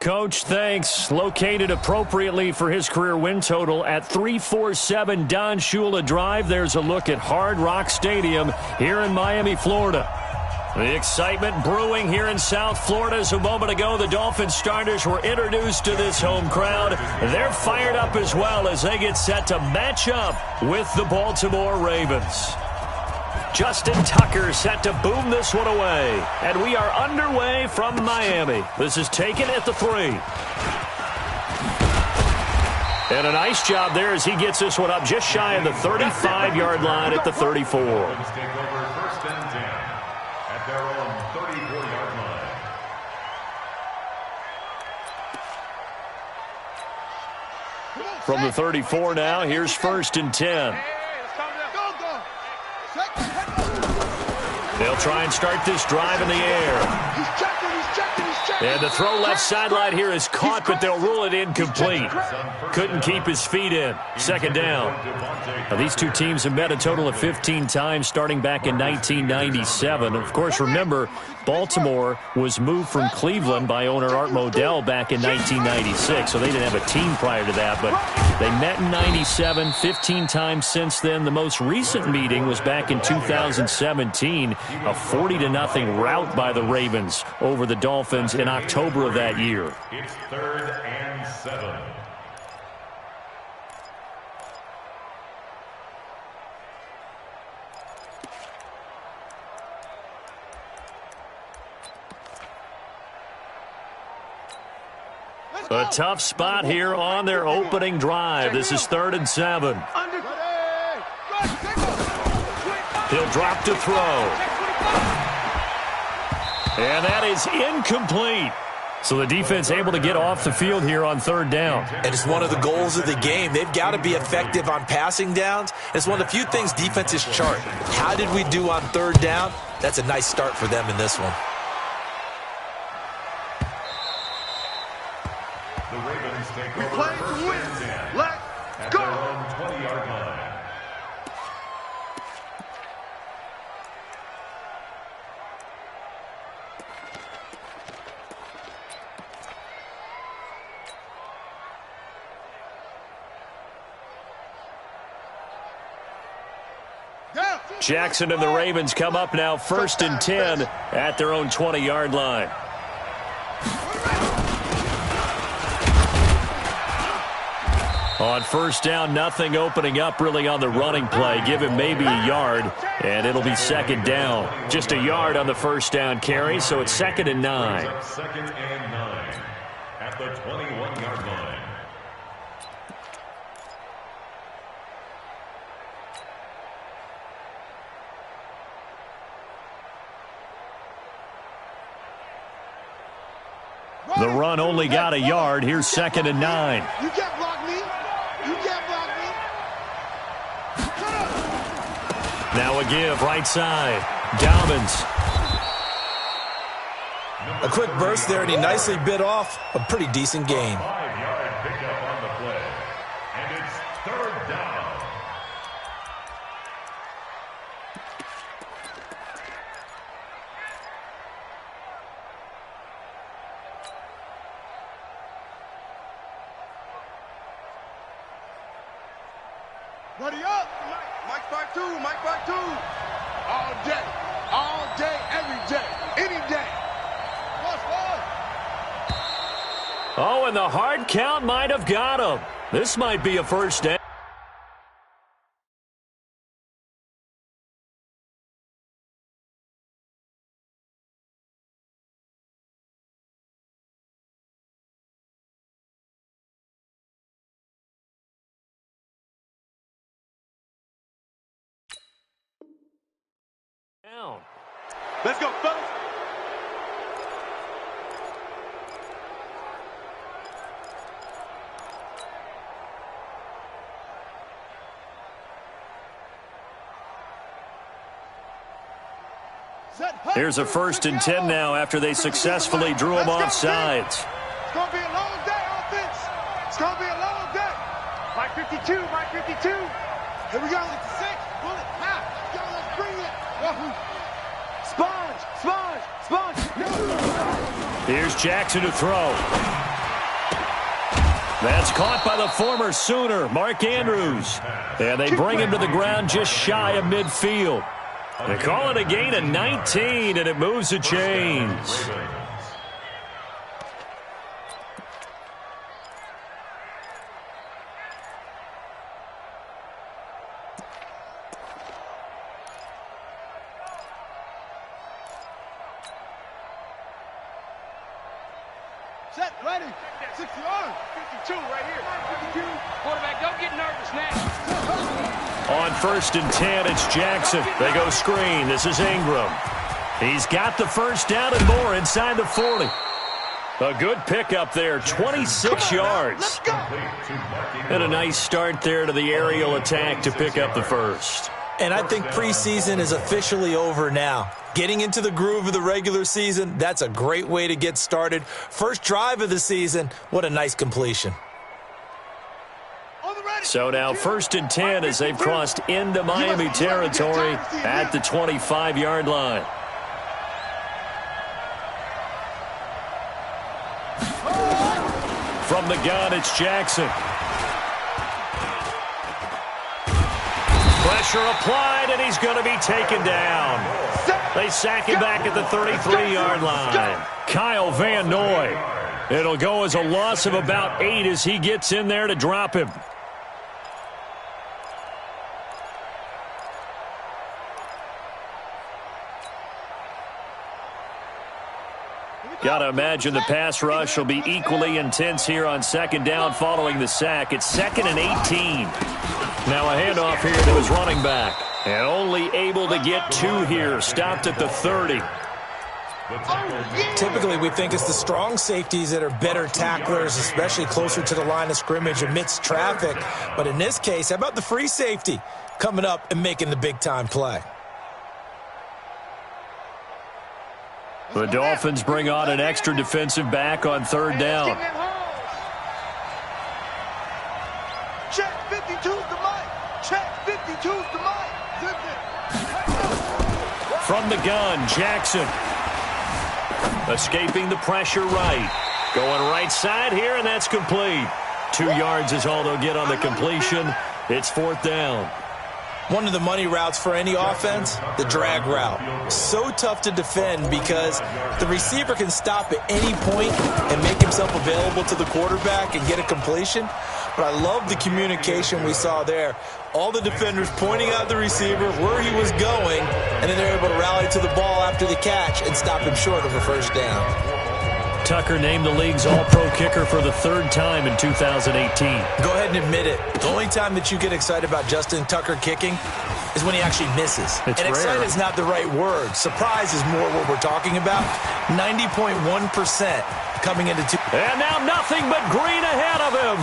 Coach, thanks. Located appropriately for his career win total at 347 Don Shula Drive. There's a look at Hard Rock Stadium here in Miami, Florida. The excitement brewing here in South Florida as a moment ago the Dolphins starters were introduced to this home crowd. They're fired up as well as they get set to match up with the Baltimore Ravens. Justin Tucker set to boom this one away. And we are underway from Miami. This is taken at the 3. And a nice job there as he gets this one up just shy of the 35-yard line at the 34. From the 34 now, here's 1st and 10. They'll try and start this drive in the air. And the throw left sideline here is caught, but they'll rule it incomplete. Couldn't keep his feet in. 2nd down. Now, these two teams have met a total of 15 times starting back in 1997. Of course, remember, Baltimore was moved from Cleveland by owner Art Modell back in 1996, so they didn't have a team prior to that, but they met in 97, 15 times since then. The most recent meeting was back in 2017, a 40-0 rout by the Ravens over the Dolphins in October of that year. It's 3rd and 7. A tough spot here on their opening drive. This is 3rd and 7. He'll drop to throw. And that is incomplete. So the defense able to get off the field here on 3rd down. And it's one of the goals of the game. They've got to be effective on passing downs. It's one of the few things defenses chart. How did we do on 3rd down? That's a nice start for them in this one. The Ravens take over 1st and 10. Let's go! At their own 20-yard line. Jackson and the Ravens come up now 1st and 10 at their own 20-yard line. On 1st down, nothing opening up really on the running play. Give him maybe a yard, and it'll be 2nd down. Just a yard on the 1st down carry, so it's 2nd and 9. 2nd and 9 at the 21-yard line. The run only got a yard. Here's 2nd and 9. You can't block me. You can't block me. Now a give, right side. Dolphins. A quick burst there, and he nicely bit off a pretty decent gain. 5-yard pickup on the play. And it's 3rd down. Buddy up. Mike back 2. Mike back 2. All day. All day, every day. Any day. Oh, and the hard count might have got him. This might be a 1st down. Let's go, fellas. Here's a 1st and 10 now after they successfully drew him off sides. It's going to be a long day, offense. It's going to be a long day. Mike 52, Mike 52. Here we go. 66. Pull it. Now. Let's go. Let's bring it. Sponge. Sponge. Sponge. Here's Jackson to throw. That's caught by the former Sooner, Mark Andrews. And they bring him to the ground just shy of midfield. They call it a gain of 19, and it moves the chains. Set, ready. 60 yards. 52 right here. 52. Quarterback, don't get nervous now. On 1st and 10, it's Jackson. They go screen. This is Ingram. He's got the first down and more inside the 40. A good pickup there, 26 yards. And a nice start there to the aerial attack to pick up the first. And I think preseason is officially over now. Getting into the groove of the regular season, that's a great way to get started. First drive of the season, what a nice completion. So now 1st and 10 as they've crossed into Miami territory at the 25-yard line. From the gun, it's Jackson. Pressure applied, and he's going to be taken down. They sack him back at the 33-yard line. Kyle Van Noy. It'll go as a loss of about 8 as he gets in there to drop him. Got to imagine the pass rush will be equally intense here on 2nd down following the sack. It's 2nd and 18. Now a handoff here to his running back. And only able to get 2 here. Stopped at the 30. Typically, we think it's the strong safeties that are better tacklers, especially closer to the line of scrimmage amidst traffic. But in this case, how about the free safety coming up and making the big-time play? The Dolphins bring on an extra defensive back on 3rd down. Check 52's the mic. Check 52's the mic. From the gun, Jackson. Escaping the pressure right. Going right side here, and that's complete. 2 yards is all they'll get on the completion. It's 4th down. One of the money routes for any offense, the drag route. So tough to defend because the receiver can stop at any point and make himself available to the quarterback and get a completion. But I love the communication we saw there. All the defenders pointing out the receiver where he was going, and then they're able to rally to the ball after the catch and stop him short of a first down. Tucker named the league's all-pro kicker for the 3rd time in 2018. Go ahead and admit it. The only time that you get excited about Justin Tucker kicking is when he actually misses. It's and rare. Excited is not the right word. Surprise is more what we're talking about. 90.1% coming into two. And now nothing but green ahead of him.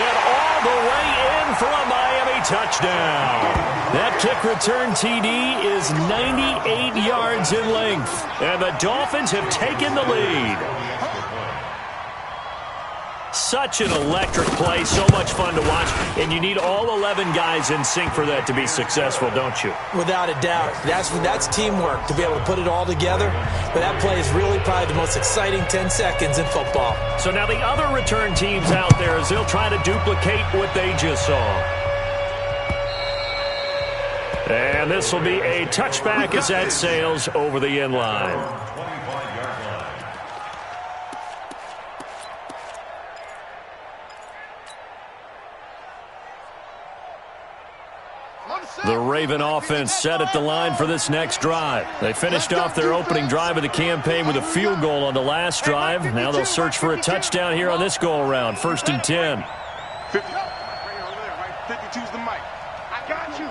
And all the way in for a Miami touchdown. That kick return TD is 98 yards in length. And the Dolphins have taken the lead. Such an electric play, so much fun to watch. And you need all 11 guys in sync for that to be successful, don't you? Without a doubt. That's teamwork to be able to put it all together. But that play is really probably the most exciting 10 seconds in football. So now the other return teams out there as they'll try to duplicate what they just saw. And this will be a touchback as that sails over the end line. The Raven offense set at the line for this next drive. They finished off their opening drive of the campaign with a field goal on the last drive. Now they'll search for a touchdown here on this go-around. 1st and 10. 52's the mic. I got you.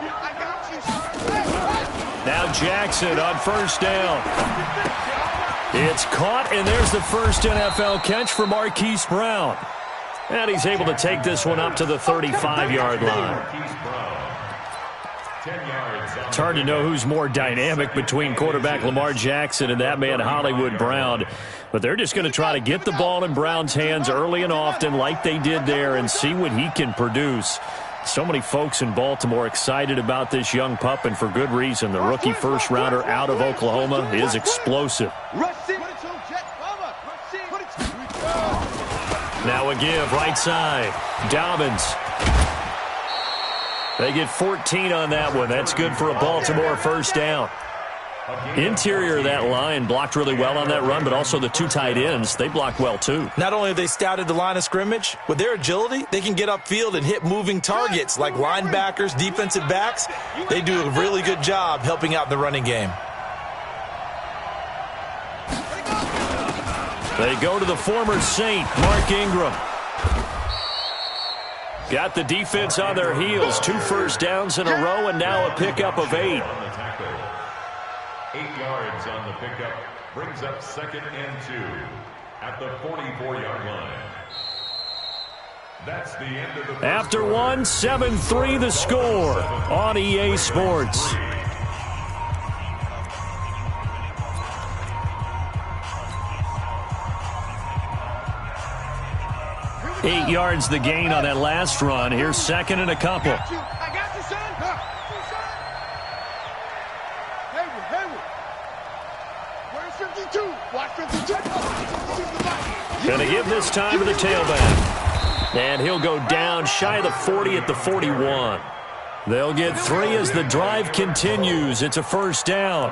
Now Jackson on 1st down. It's caught, and there's the first NFL catch for Marquise Brown. And he's able to take this one up to the 35-yard line. It's hard to know who's more dynamic between quarterback Lamar Jackson and that man Hollywood Brown. But they're just going to try to get the ball in Brown's hands early and often like they did there and see what he can produce. So many folks in Baltimore excited about this young pup, and for good reason. The rookie first-rounder out of Oklahoma is explosive. Now a give right side. Dobbins. They get 14 on that one. That's good for a Baltimore first down. Interior of that line blocked really well on that run, but also the two tight ends, they blocked well too. Not only have they scouted the line of scrimmage, with their agility, they can get upfield and hit moving targets like linebackers, defensive backs. They do a really good job helping out the running game. They go to the former Saint, Mark Ingram. Got the defense on their heels. 2 first downs in a row, and now a pickup of 8. 8 yards on the pickup. Brings up 2nd and 2 at the 44-yard line. That's the end of the After one, 7-3 the score on EA Sports. Eight yards the gain on that last run. Here's 2nd and a couple. I got you, son. Hayward. Where's 52? Watch 52. Going to give this time to the tailback. And he'll go down shy of the 40 at the 41. They'll get 3 as the drive continues. It's a first down.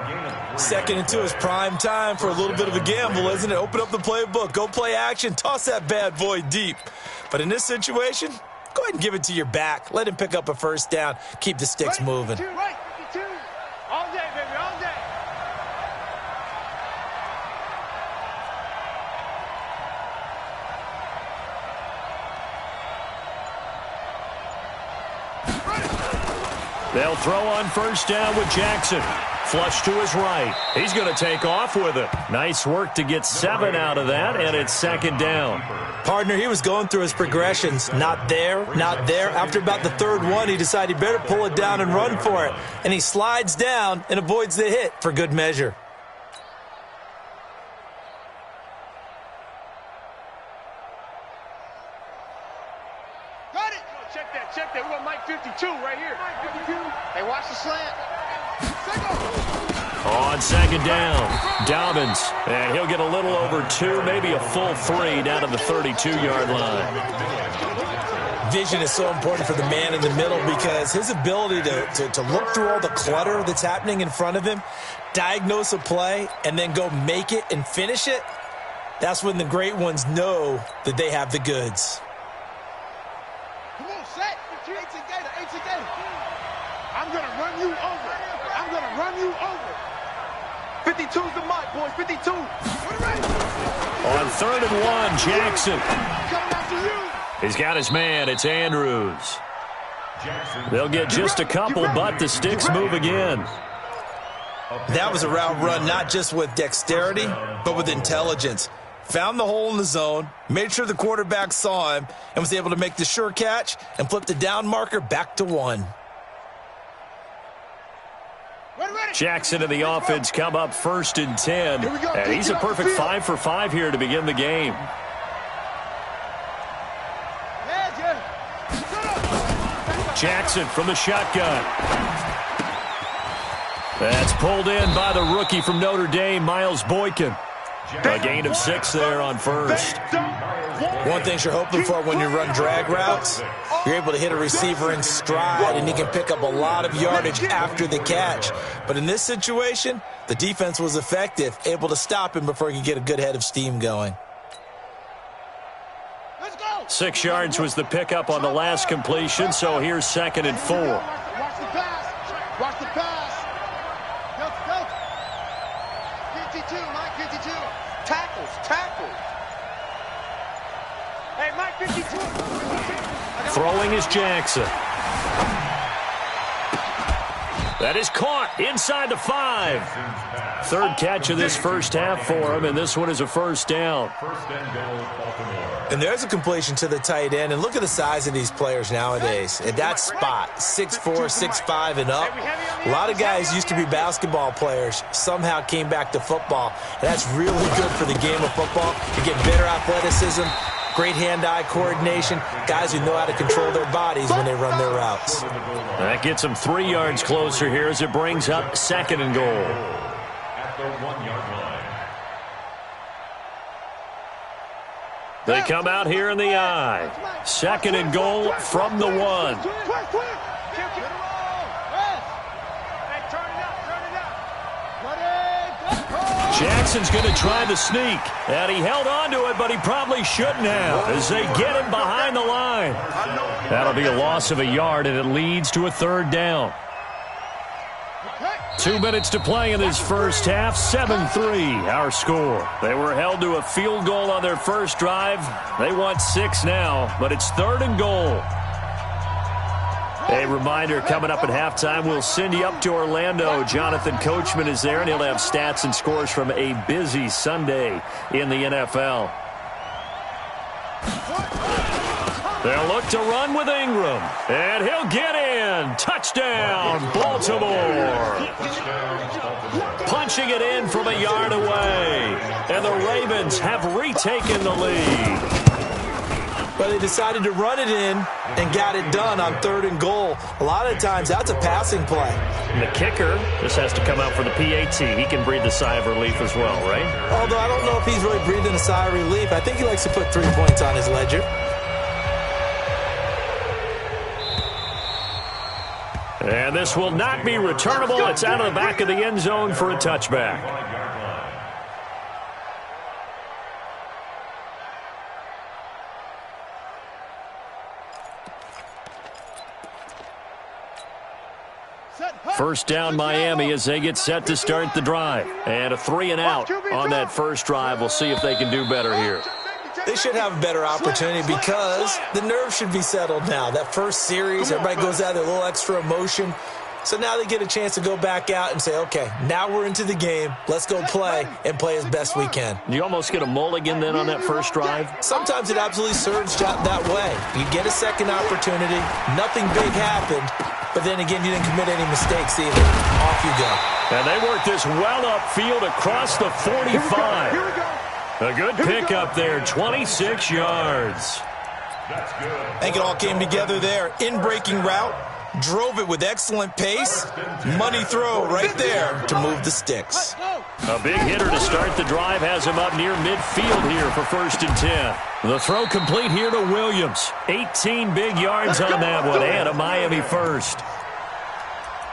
2nd and 2 is prime time for a little bit of a gamble, isn't it? Open up the playbook, go play action, toss that bad boy deep. But in this situation, go ahead and give it to your back. Let him pick up a first down. Keep the sticks moving. Right, 52. All day, baby, all day. They'll throw on first down with Jackson. Flush to his right. He's going to take off with it. Nice work to get 7 out of that, and it's 2nd down. Partner, he was going through his progressions. Not there, not there. After about the 3rd one, he decided he better pull it down and run for it. And he slides down and avoids the hit for good measure. Got it. Check that. We got Mike 52 right here. Mike 52. Hey, watch the slant. On 2nd down, Dobbins. And he'll get a little over 2, maybe a full 3 down to the 32-yard line. Vision is so important for the man in the middle because his ability to look through all the clutter that's happening in front of him, diagnose a play, and then go make it and finish it, that's when the great ones know that they have the goods. Come on, set. 18 Gator. I'm going to run you over. 52's the mark, boys. 52. On 3rd and 1, Jackson. He's got his man. It's Andrews. They'll get just a couple, but the sticks move again. That was a route run not just with dexterity, but with intelligence. Found the hole in the zone, made sure the quarterback saw him, and was able to make the sure catch and flip the down marker back to 1. Jackson and the offense come up 1st and 10. And he's a perfect 5 for 5 here to begin the game. Jackson from the shotgun. That's pulled in by the rookie from Notre Dame, Miles Boykin. A gain of 6 there on first. One thing you're hoping for when you run drag routes, you're able to hit a receiver in stride, and he can pick up a lot of yardage after the catch. But in this situation, the defense was effective, able to stop him before he could get a good head of steam going. 6 yards was the pickup on the last completion, so here's 2nd and 4. Watch the pass. Watch the pass. Go. 52, Mike 52. Tackles. Hey, Mike 52. Throwing is Jackson. That is caught inside the 5. 3rd catch of this first half for him, and this one is a first down. And there's a completion to the tight end. And look at the size of these players nowadays. At that spot, 6'4", 6'5", and up. A lot of guys used to be basketball players, somehow came back to football. And that's really good for the game of football. You get better athleticism, great hand-eye coordination, guys who know how to control their bodies when they run their routes. That gets them 3 yards closer here as it brings up 2nd and goal. At the 1-yard line. They come out here in the I. 2nd and goal from the 1. Jackson's going to try the sneak. And he held on to it, but he probably shouldn't have as they get him behind the line. That'll be a loss of a yard, and it leads to a 3rd down. 2 minutes to play in this first half. 7-3 our score. They were held to a field goal on their first drive. They want 6 now, but it's 3rd and goal. A reminder, coming up at halftime, we'll send you up to Orlando. Jonathan Coachman is there, and he'll have stats and scores from a busy Sunday in the NFL. They'll look to run with Ingram, and he'll get in. Touchdown, Baltimore. Punching it in from a yard away, and the Ravens have retaken the lead. But they decided to run it in and got it done on 3rd and goal. A lot of times, that's a passing play. And the kicker just has to come out for the PAT. He can breathe a sigh of relief as well, right? Although I don't know if he's really breathing a sigh of relief. I think he likes to put 3 points on his ledger. And this will not be returnable. It's out of the back of the end zone for a touchback. First down Miami as they get set to start the drive. And a 3 and out on that first drive. We'll see if they can do better here. They should have a better opportunity because the nerves should be settled now. That first series, everybody goes out with a little extra emotion. So now they get a chance to go back out and say, okay, now we're into the game. Let's go play and play as best we can. You almost get a mulligan then on that first drive? Sometimes it absolutely serves that way. You get a second opportunity. Nothing big happened. But then again, you didn't commit any mistakes either. Off you go. And they work this well upfield across the 45. Here we go. A good pickup there, 26 yards. That's good. I think it all came together there. In-breaking route. Drove it with excellent pace. Money throw right there to move the sticks. A big hitter to start the drive has him up near midfield here for 1st and 10. The throw complete here to Williams. 18 big yards on that one and a Miami first.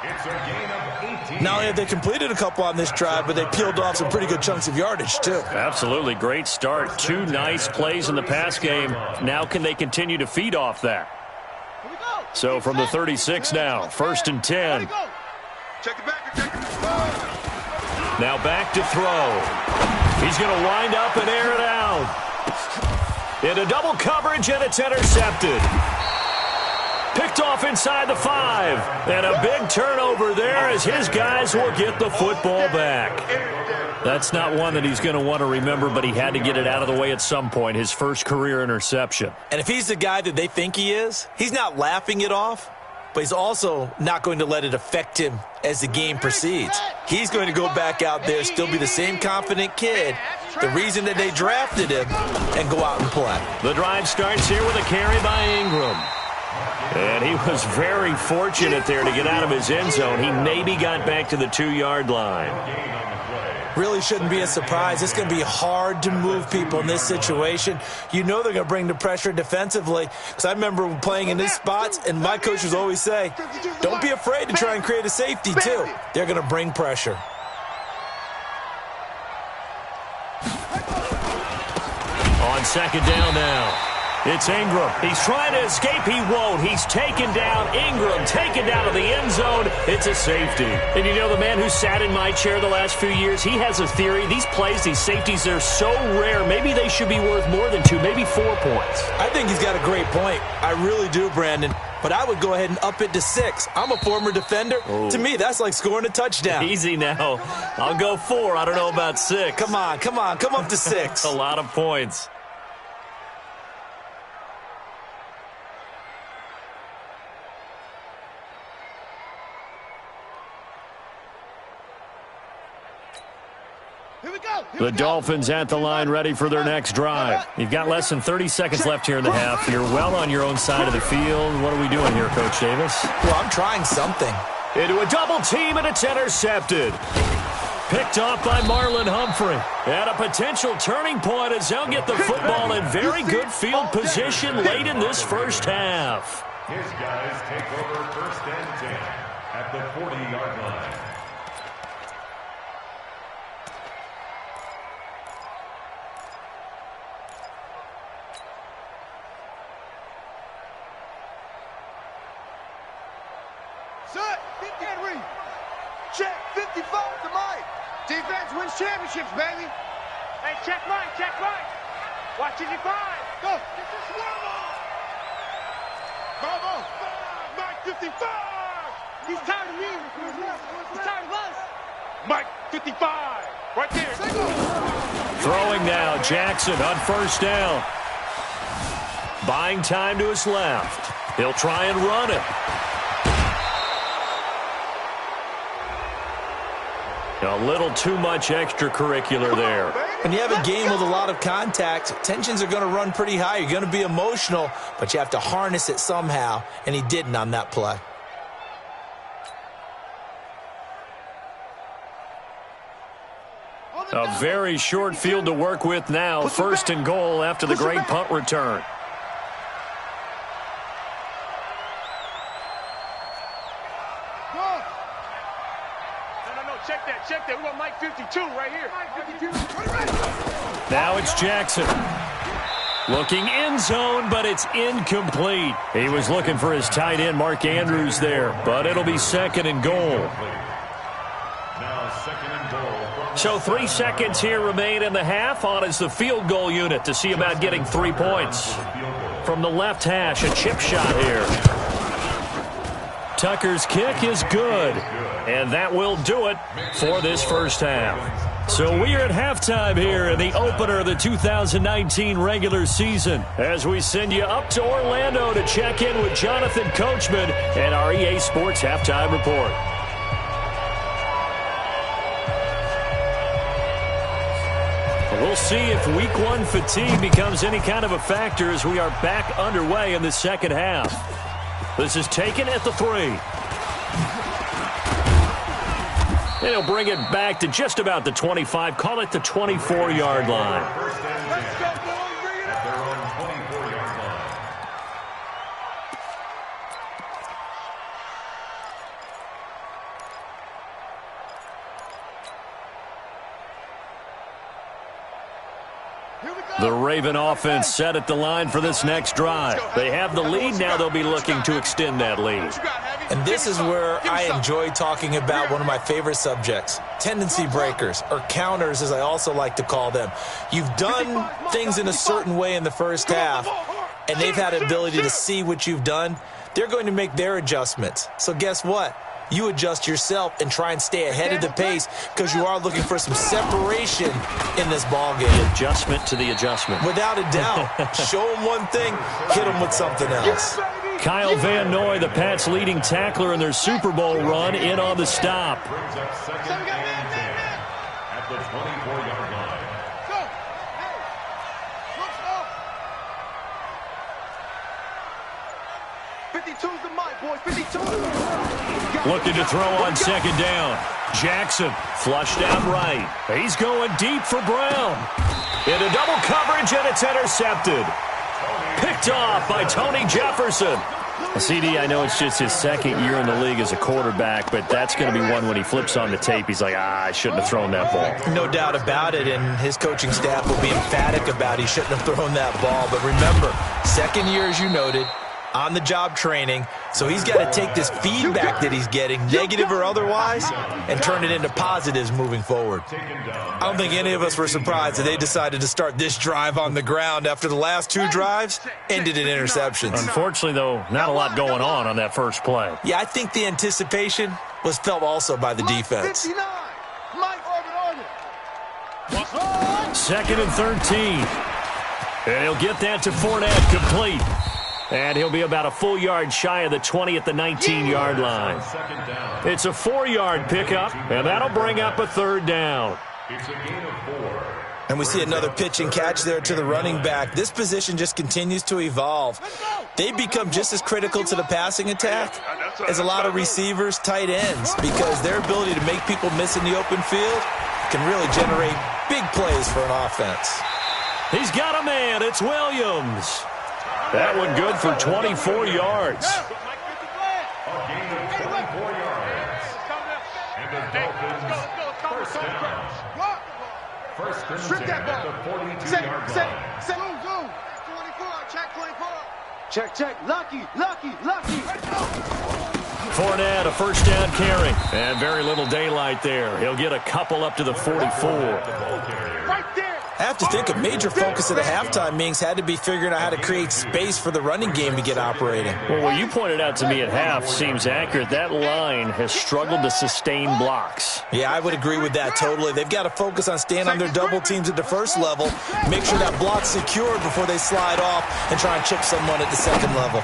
It's a gain of 18. Not only have they completed a couple on this drive, but they peeled off some pretty good chunks of yardage too. Absolutely great start. 2 nice plays in the pass game. Now can they continue to feed off that? So from the 36 now, 1st and 10. Check it back. Now back to throw. He's going to wind up and air it out. Into double coverage, and it's intercepted. Picked off inside the 5. And a big turnover there as his guys will get the football back. That's not one that he's going to want to remember, but he had to get it out of the way at some point, his first career interception. And if he's the guy that they think he is, he's not laughing it off, but he's also not going to let it affect him as the game proceeds. He's going to go back out there, still be the same confident kid, the reason that they drafted him, and go out and play. The drive starts here with a carry by Ingram. And he was very fortunate there to get out of his end zone. He maybe got back to the 2-yard line. Really shouldn't be a surprise. It's going to be hard to move people in this situation. You know they're going to bring the pressure defensively. Because I remember playing in these spots, and my coaches always say, don't be afraid to try and create a safety, too. They're going to bring pressure. On 2nd down now. It's Ingram. He's trying to escape. He won't. He's taken down. Ingram taken down to the end zone. It's a safety. And you know, the man who sat in my chair the last few years, he has a theory. These plays, these safeties, they're so rare. Maybe they should be worth more than 2, maybe 4 points. I think he's got a great point. I really do, Brandon. But I would go ahead and up it to 6. I'm a former defender. To me, that's like scoring a touchdown. Easy now. I'll go 4. I don't know about 6. Come on. Come up to 6. A lot of points. The Dolphins at the line ready for their next drive. You've got less than 30 seconds left here in the half. You're well on your own side of the field. What are we doing here, Coach Davis? Well, I'm trying something. Into a double team, and it's intercepted. Picked off by Marlon Humphrey. And a potential turning point as they'll get the football in very good field position late in this first half. His guys take over first and 10 at the 40-yard line. Set, get read. Check, 55 to Mike. Defense wins championships, baby. Hey, check Mike, check Mike. Watch 55. Go. Get this one on. Bravo. Mike 55. He's tired of me. He's tired of us. Mike 55. Right there. Throwing now, Jackson on first down. Buying time to his left. He'll try and run it. A little too much extracurricular there. When you have a game with a lot of contact, tensions are going to run pretty high. You're going to be emotional, but you have to harness it somehow, and he didn't on that play. A very short field to work with now. First and goal after the great punt return. Check that. We got Mike 52 right here. Mike 52. Now it's Jackson. Looking end zone, but it's incomplete. He was looking for his tight end, Mark Andrews, there, but it'll be second and goal. Now second and goal. So 3 seconds here remain in the half. On is the field goal unit to see about getting 3 points. From the left hash, a chip shot here. Tucker's kick is good. And that will do it for this first half. So we are at halftime here in the opener of the 2019 regular season as we send you up to Orlando to check in with Jonathan Coachman and our EA Sports Halftime Report. We'll see if Week 1 fatigue becomes any kind of a factor as we are back underway in the second half. This is taken at the 3. And he'll bring it back to just about the 25, call it the 24-yard line. First and 10 at their own 24-yard line. The Raven offense set at the line for this next drive. They have the lead. Now they'll be looking to extend that lead. And this is where I enjoy talking about one of my favorite subjects, tendency breakers, or counters as I also like to call them. You've done things in a certain way in the first half, and they've had an ability to see what you've done. They're going to make their adjustments. So guess what? You adjust yourself and try and stay ahead of the pace because you are looking for some separation in this ball game. Adjustment to the adjustment. Without a doubt. Show them one thing, hit them with something else. Kyle Van Noy, the Pats' leading tackler in their Super Bowl run, in on the stop. Brings up second and 10 at the 24-yard line. Go. Hey. 52's the mic, boys. 52. Looking to throw on second down. Jackson flushed out right. He's going deep for Brown. Into double coverage, and it's intercepted. Picked off by Tony Jefferson. CD, I know it's just his second year in the league as a quarterback, but that's going to be one when he flips on the tape. He's like, I shouldn't have thrown that ball. No doubt about it, and his coaching staff will be emphatic about he shouldn't have thrown that ball. But remember, second year, as you noted, on-the-job training, so he's got to take this feedback that he's getting, negative or otherwise, and turn it into positives moving forward. I don't think any of us were surprised that they decided to start this drive on the ground after the last 2 drives ended in interceptions. Unfortunately, though, not a lot going on that first play. Yeah, I think the anticipation was felt also by the defense. 59. Mike Orbit. Second and 13. And he'll get that to Fournette, complete. And he'll be about a full yard shy of the 20 at the 19-yard line. It's a 4-yard pickup, and that'll bring up a third down. It's a gain of 4. And we see another pitch and catch there to the running back. This position just continues to evolve. they become just as critical to the passing attack as a lot of receivers, tight ends, because their ability to make people miss in the open field can really generate big plays for an offense. He's got a man. It's Williams. That one good for 24 yards. A gain of 24 yards. And the Dolphins first down. First and 10 at the 42-yard line. Check. Lucky. Fournette, a first down carry. And very little daylight there. He'll get a couple up to the 44. Right there. I have to think a major focus of the halftime meetings had to be figuring out how to create space for the running game to get operating. Well, what you pointed out to me at half seems accurate. That line has struggled to sustain blocks. Yeah, I would agree with that totally. They've got to focus on staying on their double teams at the first level, make sure that block's secured before they slide off and try and chip someone at the second level.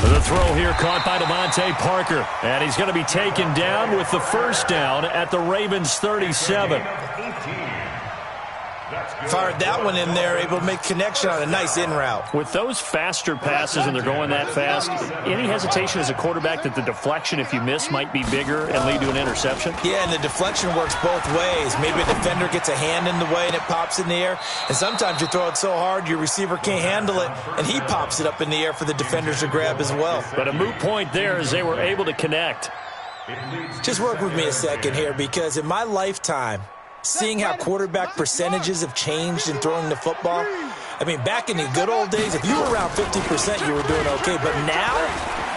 The throw here caught by Devontae Parker. And he's going to be taken down with the first down at the Ravens' 37. Fired that one in there, able to make connection on a nice in route. With those faster passes and they're going that fast, any hesitation as a quarterback that the deflection, if you miss, might be bigger and lead to an interception? Yeah, and the deflection works both ways. Maybe a defender gets a hand in the way and it pops in the air. And sometimes you throw it so hard your receiver can't handle it, and he pops it up in the air for the defenders to grab as well. But a moot point there as they were able to connect. Just work with me a second here, because in my lifetime, seeing how quarterback percentages have changed in throwing the football. I mean, back in the good old days, if you were around 50%, you were doing okay. But now,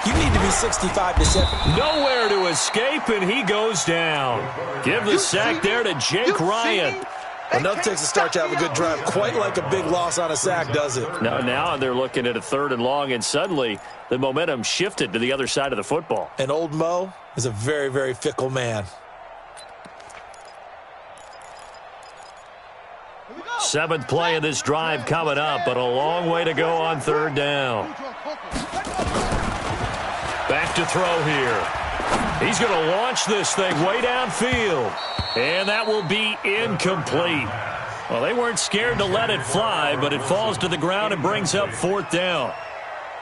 you need to be 65%. Nowhere to escape, and he goes down. Give the sack there to Jake Ryan. Enough takes a start to have a good drive. Quite like a big loss on a sack, does it? Now they're looking at a 3rd and long, and suddenly the momentum shifted to the other side of the football. And old Mo is a very, very fickle man. 7th play of this drive coming up, but a long way to go on 3rd down. Back to throw here. He's going to launch this thing way downfield. And that will be incomplete. Well, they weren't scared to let it fly, but it falls to the ground and brings up 4th down.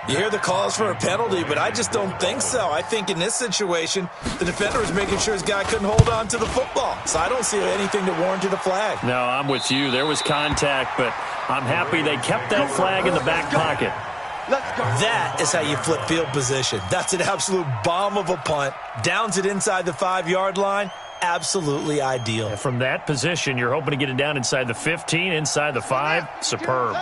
You hear the calls for a penalty, but I just don't think so. I think in this situation, the defender was making sure his guy couldn't hold on to the football. So I don't see anything that warranted a flag. No, I'm with you. There was contact, but I'm happy they kept that flag in the back pocket. That is how you flip field position. That's an absolute bomb of a punt. Downs it inside the 5-yard line. Absolutely ideal. And from that position, you're hoping to get it down inside the 15, inside the 5. Superb.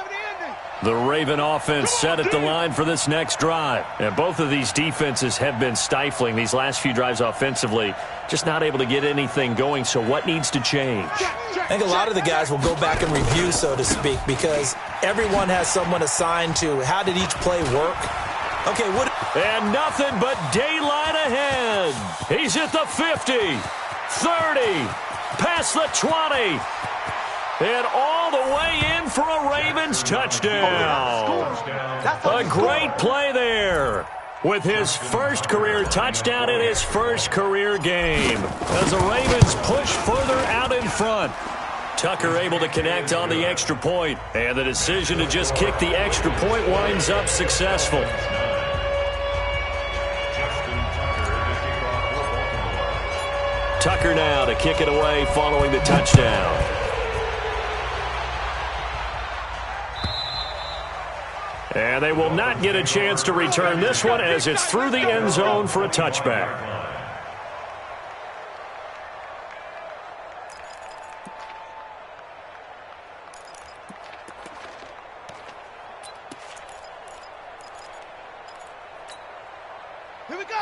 The Raven offense set at the line for this next drive. And both of these defenses have been stifling these last few drives offensively. Just not able to get anything going, so what needs to change? I think a lot of the guys will go back and review, so to speak, because everyone has someone assigned to how did each play work. Okay, and nothing but daylight ahead. He's at the 50, 30, past the 20. And all the way in for a Ravens touchdown. A great play there with his first career touchdown in his first career game as the Ravens push further out in front. Tucker able to connect on the extra point, and the decision to just kick the extra point winds up successful. Tucker now to kick it away following the touchdown. And they will not get a chance to return this one as it's through the end zone for a touchback.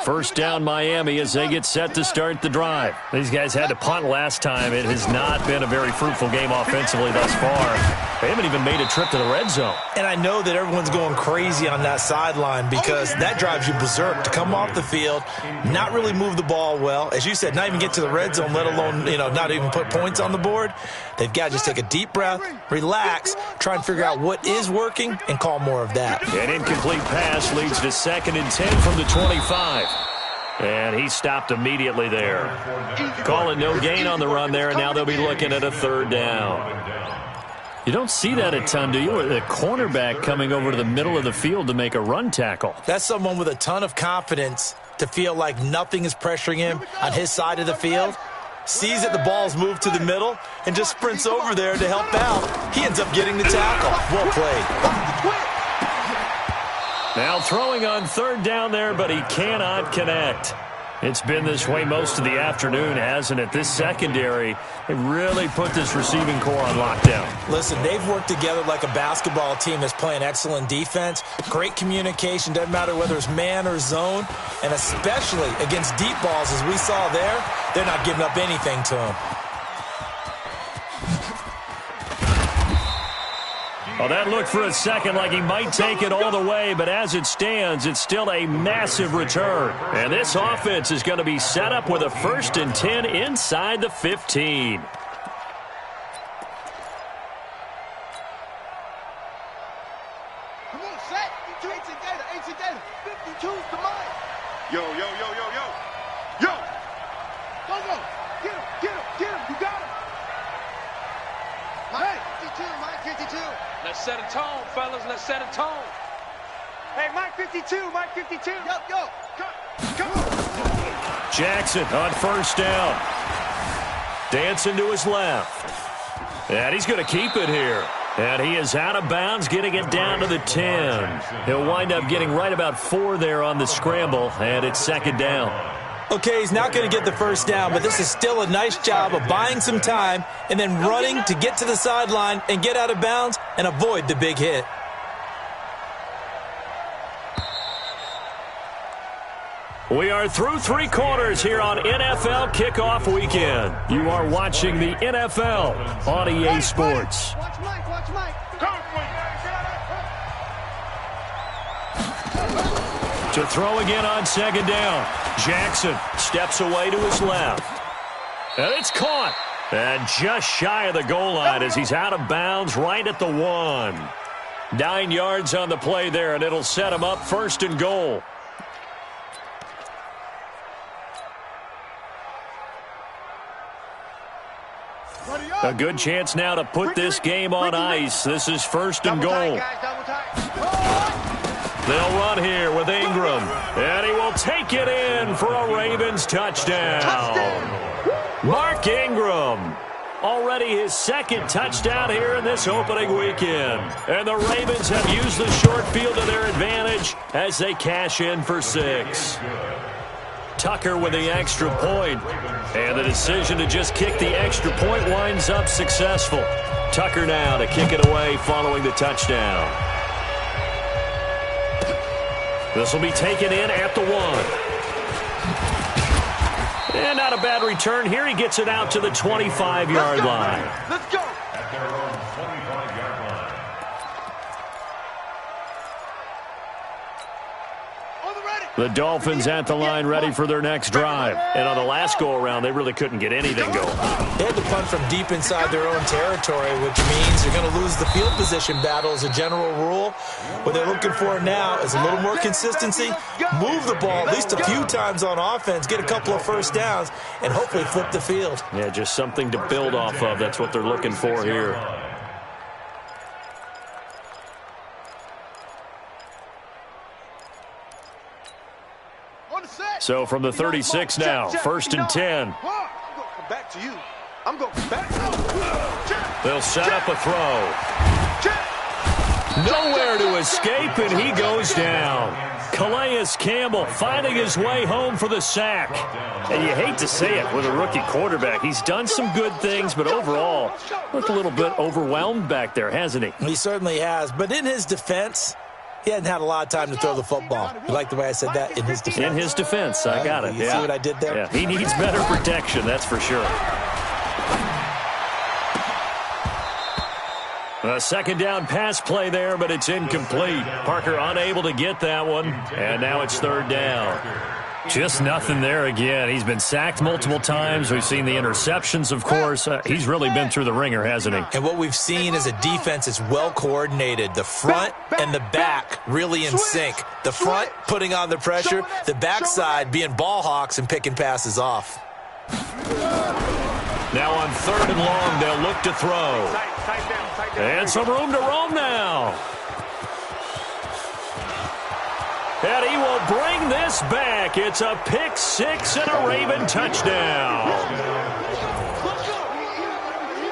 First down Miami as they get set to start the drive. These guys had to punt last time. It has not been a very fruitful game offensively thus far. They haven't even made a trip to the red zone. And I know that everyone's going crazy on that sideline because that drives you berserk to come off the field, not really move the ball well. As you said, not even get to the red zone, let alone, not even put points on the board. They've got to just take a deep breath, relax, try and figure out what is working, and call more of that. An incomplete pass leads to 2nd and 10 from the 25. And he stopped immediately there. Calling no gain on the run there, and now they'll be looking at a 3rd down. You don't see that a ton, do you? With a cornerback coming over to the middle of the field to make a run tackle. That's someone with a ton of confidence to feel like nothing is pressuring him on his side of the field. Sees that the ball's moved to the middle and just sprints over there to help out. He ends up getting the tackle. Well played. Now throwing on third down there, but he cannot connect. It's been this way most of the afternoon, hasn't it? This secondary, they really put this receiving core on lockdown. Listen, they've worked together like a basketball team that's playing excellent defense. Great communication, doesn't matter whether it's man or zone. And especially against deep balls, as we saw there, they're not giving up anything to them. Well, that looked for a second like he might take it all the way, but as it stands, it's still a massive return. And this offense is going to be set up with a 1st and 10 inside the 15. Come on, set. 18 data. 52's the mine. Yo. Yo. Go. Get him. You got him. Mike 52, 52. Let's set a tone, fellas. Let's set a tone. Hey, Mike 52. Yo. Come on. Jackson on first down. Dancing to his left. And he's going to keep it here. And he is out of bounds, getting it down to the 10. He'll wind up getting right about 4 there on the scramble, and it's 2nd down. Okay, he's not going to get the first down, but this is still a nice job of buying some time and then running to get to the sideline and get out of bounds and avoid the big hit. We are through 3 quarters here on NFL Kickoff Weekend. You are watching the NFL on EA Sports. Watch Mike. To throw again on 2nd down. Jackson steps away to his left. And it's caught. And just shy of the goal line as he's out of bounds right at the 1. 9 yards on the play there, and it'll set him up 1st and goal. A good chance now to put this game on ice. This is 1st and goal. They'll run here with Ingram. And he will take it in for a Ravens touchdown. Mark Ingram. Already his 2nd touchdown here in this opening weekend. And the Ravens have used the short field to their advantage as they cash in for 6. Tucker with the extra point. And the decision to just kick the extra point winds up successful. Tucker now to kick it away following the touchdown. This will be taken in at the 1. And not a bad return here. He gets it out to the 25-yard line. Let's go. At their own 25-yard line. The Dolphins at the line ready for their next drive. And on the last go-around, they really couldn't get anything going. They had to punt from deep inside their own territory, which means you're going to lose the field position battle as a general rule. What they're looking for now is a little more consistency, move the ball at least a few times on offense, get a couple of first downs, and hopefully flip the field. Yeah, just something to build off of. That's what they're looking for here. So from the 36 now, 1st and 10. Back to you. I'm going back. They'll set up a throw. Nowhere to escape, and he goes down. Calais Campbell finding his way home for the sack. And you hate to say it with a rookie quarterback. He's done some good things, but overall, looked a little bit overwhelmed back there, hasn't he? He certainly has. But in his defense, he hadn't had a lot of time to throw the football. You like the way I said that? In his defense. In his defense, I got it. You see what I did there? Yeah, he needs better protection, that's for sure. A second down pass play there, but it's incomplete. Parker unable to get that one, and now it's 3rd down. Just nothing there again. He's been sacked multiple times. We've seen the interceptions, of course. He's really been through the ringer, hasn't he? And what we've seen is a defense that's well coordinated. The front and the back really in sync. The front putting on the pressure, the backside being ball hawks and picking passes off. Now on 3rd and long, they'll look to throw. And some room to roam now. And he will bring this back. It's a pick six and a Raven touchdown.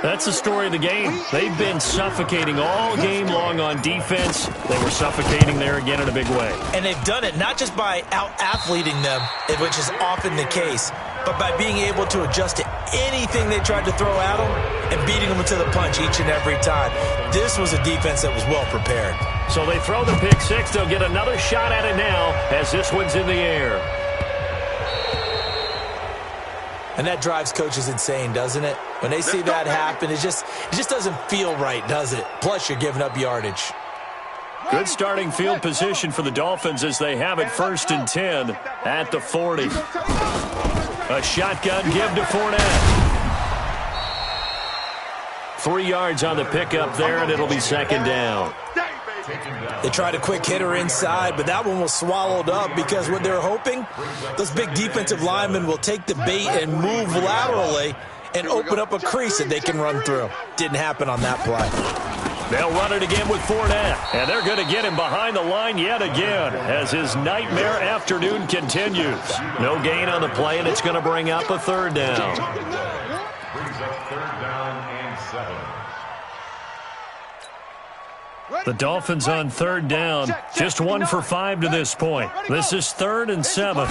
That's the story of the game. They've been suffocating all game long on defense. They were suffocating there again in a big way. And they've done it not just by out-athleting them, which is often the case, but by being able to adjust to anything they tried to throw at them and beating them to the punch each and every time. This was a defense that was well prepared. So they throw the pick six. They'll get another shot at it now as this one's in the air. And that drives coaches insane, doesn't it? When they see that happen, it just doesn't feel right, does it? Plus, you're giving up yardage. Good starting field position for the Dolphins as they have it 1st and 10 at the 40. A shotgun give to Fournette. 3 yards on the pickup there, and it'll be 2nd down. They tried a quick hitter inside, but that one was swallowed up because what they're hoping, those big defensive linemen will take the bait and move laterally and open up a crease that they can run through. Didn't happen on that play. They'll run it again with Fournette, and they're going to get him behind the line yet again as his nightmare afternoon continues. No gain on the play, and it's going to bring up a 3rd down. Brings up 3rd down and 7. The Dolphins on 3rd down, just 1 for 5 to this point. This is 3rd and 7.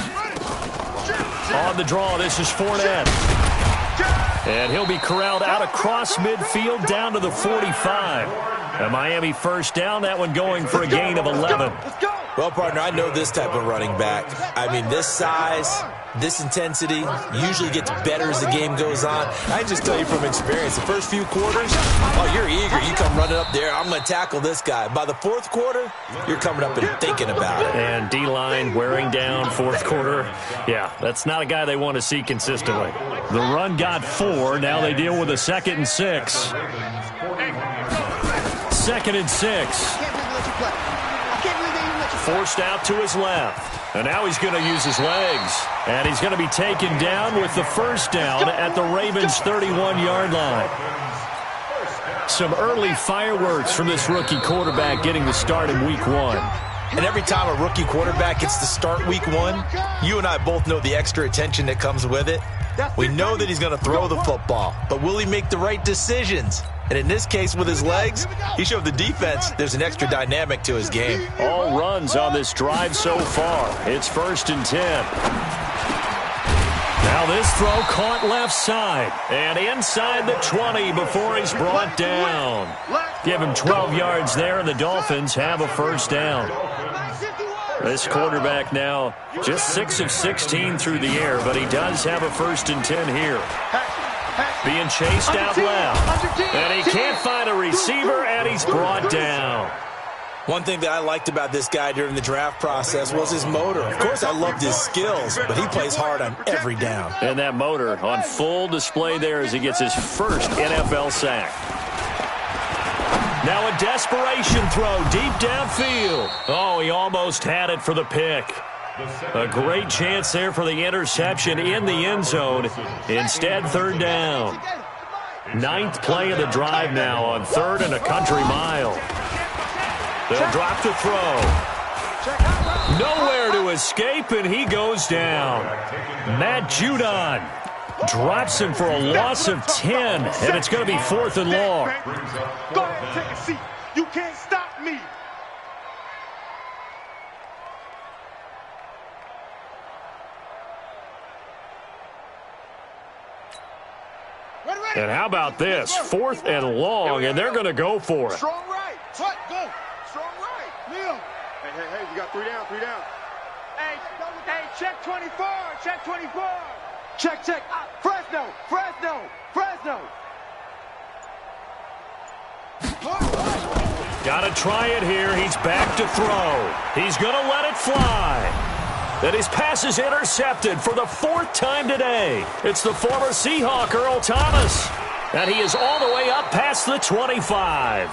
On the draw, this is Fournette. And he'll be corralled out across midfield down to the 45. A Miami 1st down, that one going for a gain of 11. Well, partner, I know this type of running back. I mean, this size, this intensity usually gets better as the game goes on. I just tell you from experience, the first few quarters, oh, you're eager. You come running up there, I'm going to tackle this guy. By the 4th quarter, you're coming up and thinking about it. And D-line wearing down 4th quarter. Yeah, that's not a guy they want to see consistently. The run got 4. Now they deal with a 2nd and 6. 2nd and 6. Forced out to his left. And now he's going to use his legs. And he's going to be taken down with the 1st down at the Ravens' 31-yard line. Some early fireworks from this rookie quarterback getting the start in Week 1. And every time a rookie quarterback gets to start Week 1, you and I both know the extra attention that comes with it. We know that he's going to throw the football, but will he make the right decisions? And in this case, with his legs, he showed the defense there's an extra dynamic to his game. All runs on this drive so far. It's 1st and 10. Now this throw caught left side and inside the 20 before he's brought down. Give him 12 yards there, and the Dolphins have a 1st down. This quarterback now just 6 of 16 through the air, but he does have a 1st and 10 here. Being chased out left, and he can't find a receiver, and he's brought down. One thing that I liked about this guy during the draft process was his motor. Of course, I loved his skills, but he plays hard on every down. And that motor on full display there as he gets his 1st NFL sack. Now a desperation throw deep downfield. Oh, he almost had it for the pick. A great chance there for the interception in the end zone. Instead, 3rd down. 9th play of the drive now on 3rd and a country mile. They'll drop to throw. Nowhere to escape, and he goes down. Matt Judon drops him for a loss of 10, and it's going to be 4th and long. Go ahead, take a seat. You can't stop me. And how about this? 4th and long, and they're going to go for it. Strong right. What? Go. Strong right. Neil. Hey, we got 3 down, 3 down. Hey, check 24, check 24. Check. Fresno. Got to try it here. He's back to throw. He's going to let it fly. And his pass is intercepted for the 4th time today. It's the former Seahawk, Earl Thomas. And he is all the way up past the 25.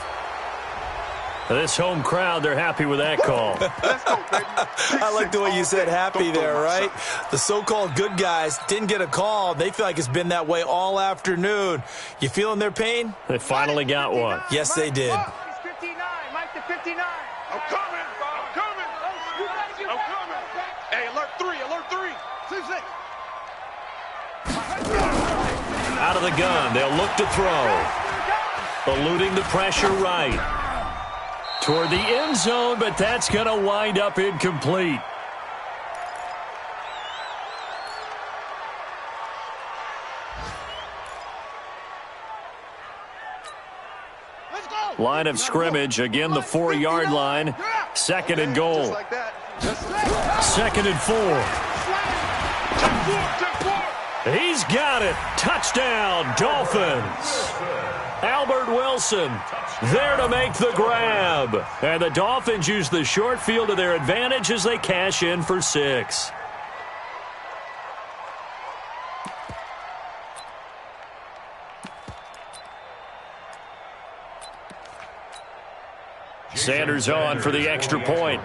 This home crowd, they're happy with that call. Let's go, baby. I like the way you said happy there, right? The so-called good guys didn't get a call. They feel like it's been that way all afternoon. You feeling their pain? They finally got one. Yes, they did. He's 59. Mike to 59. I'm coming. Hey, alert 3. Out of the gun, they'll look to throw. Eluding the pressure right. Toward the end zone, but that's going to wind up incomplete. Line of scrimmage, again the 4-yard line. 2nd and goal. 2nd and 4. He's got it. Touchdown, Dolphins. Albert Wilson there to make the grab. And the Dolphins use the short field to their advantage as they cash in for 6. Sanders on for the extra point.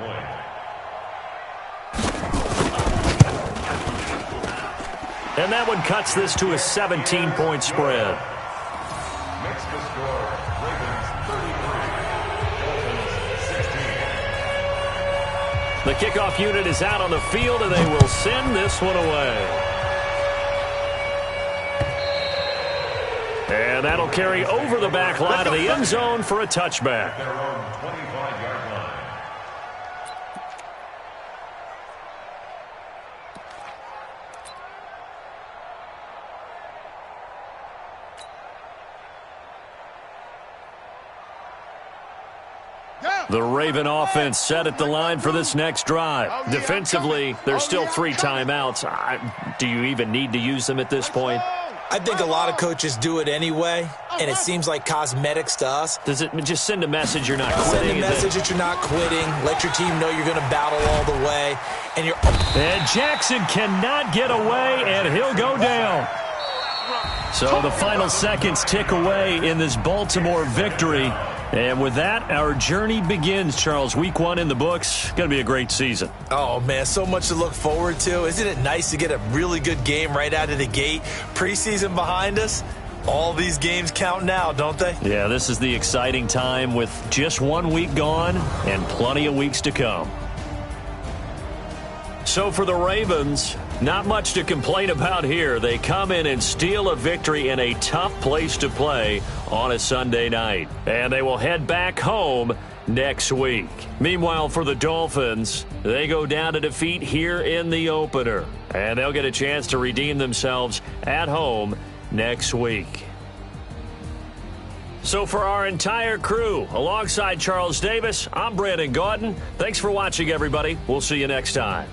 And that one cuts this to a 17-point spread. Makes the score, Ravens 33, Dolphins 16. The kickoff unit is out on the field, and they will send this one away. And that'll carry over the back line of the end zone for a touchback. Their own 25-yard line. The Raven offense set at the line for this next drive. Defensively, there's still 3 timeouts. Do you even need to use them at this point? I think a lot of coaches do it anyway, and it seems like cosmetics to us. Does it just send a message you're not quitting? Send a message that you're not quitting. Let your team know you're going to battle all the way. And Jackson cannot get away, and he'll go down. So the final seconds tick away in this Baltimore victory. And with that, our journey begins, Charles. Week 1 in the books. Going to be a great season. Oh, man, so much to look forward to. Isn't it nice to get a really good game right out of the gate? Preseason behind us. All these games count now, don't they? Yeah, this is the exciting time with just 1 week gone and plenty of weeks to come. So for the Ravens, not much to complain about here. They come in and steal a victory in a tough place to play on a Sunday night. And they will head back home next week. Meanwhile, for the Dolphins, they go down to defeat here in the opener. And they'll get a chance to redeem themselves at home next week. So for our entire crew, alongside Charles Davis, I'm Brandon Gaudin. Thanks for watching, everybody. We'll see you next time.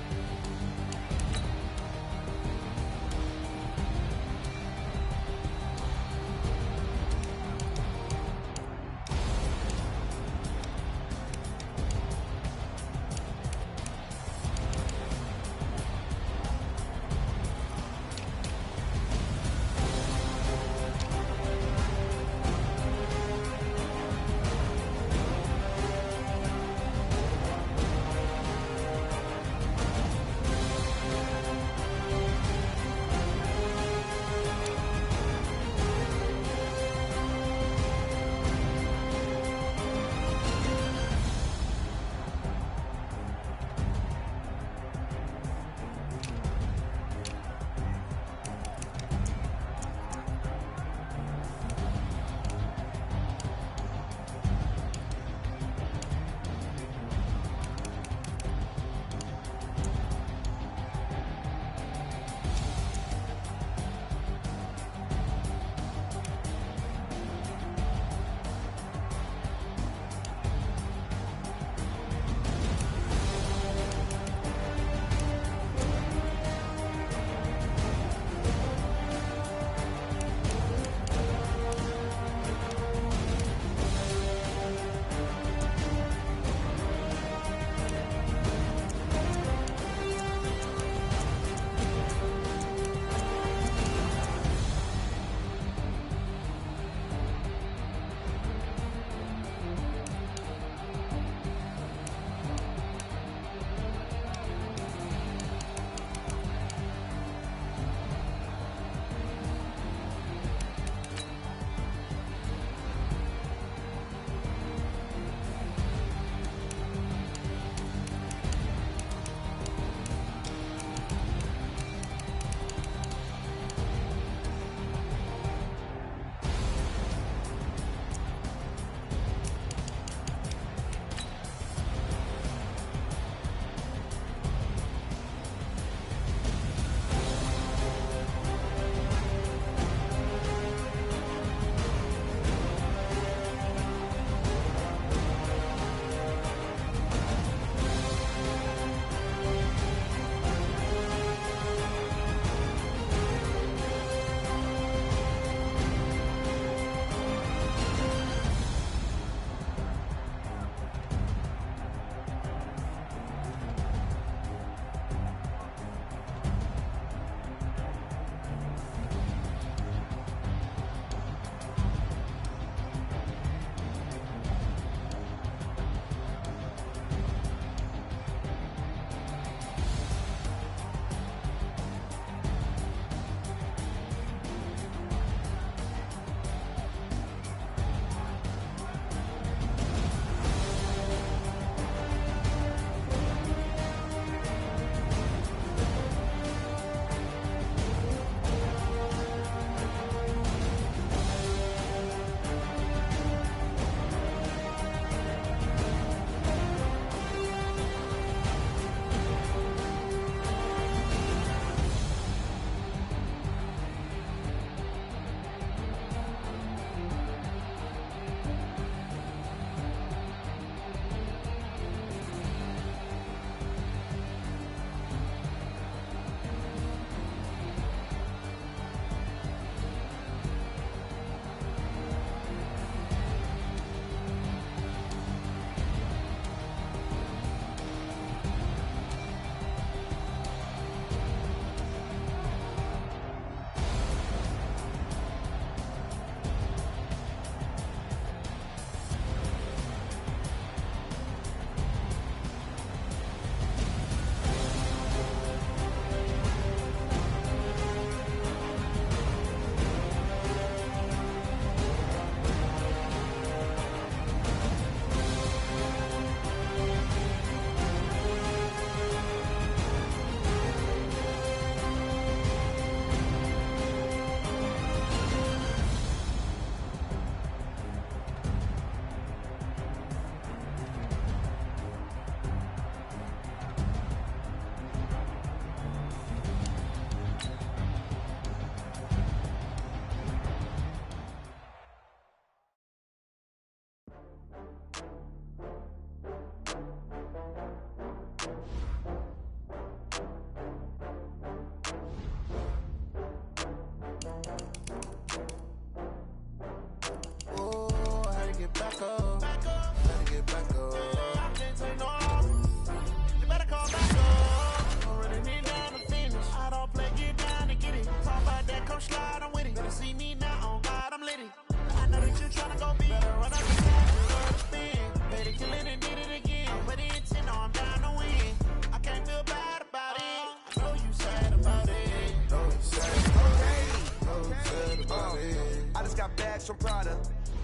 I just got bags from Prada,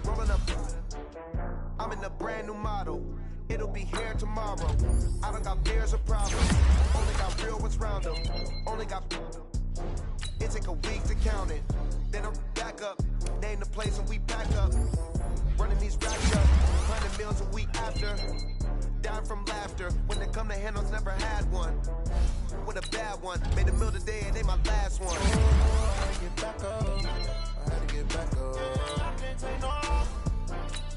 rolling up. I'm in a brand new model. It'll be here tomorrow. I don't got fears or problems. Only got real ones round them. Only got. It take a week to count it. Then I'm back up. Name the place and we back up. Running these racks up. 100 meals a week after. Dying from laughter. When it come to handles, never had one. With a bad one. Made a meal today and they my last one. I had to get back up. I had to get back up. I can't take no off.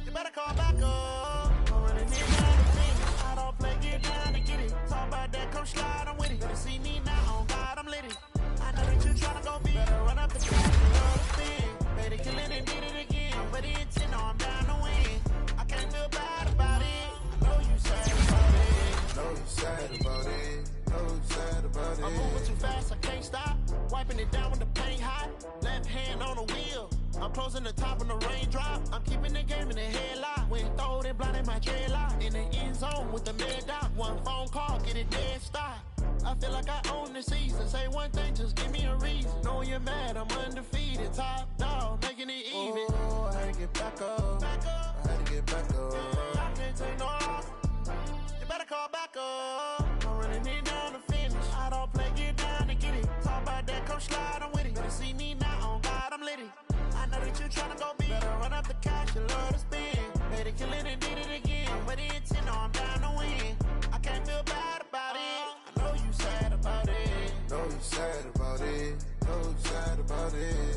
You better call back up. I'm running it down the finish. I don't play, get down to get it. Talk about that, come slide, I'm with it. Better see me now, on God, I'm lit it. I know that you tryna go big. Better run up the cash, you love to spin. Better kill it and did it again. I'm ready to 10, no, I'm down to win. I can't feel bad about it. I know you sad about it. Know you sad about it. Know you sad about it. I'm moving too fast, I can't stop. Wiping it down when the paint hot. Left hand on the wheel. I'm closing the top when the raindrop. I'm keeping the game in the headlock. When throwed and blinded my dreadlock. In the end zone with the mid dot. One phone call, get it dead stop. I feel like I own the season. Say one thing, just give me a reason. Know you're mad, I'm undefeated. Top dog, making it even. Oh, I had to get back up. I had to get back up. I can't take no off. You better call back up. I'm running it down to finish. I don't play, get down to get it. Talk about that, come slide, I'm with it. Better see me now, on God, I'm lit it. I know that you tryna go big. Better run up the cash, you love to spin. Better kill it and did it again. But it's 10, no, I'm down to win. I can't feel bad about it. I know you sad about it. Know you sad about it. Know you sad about it.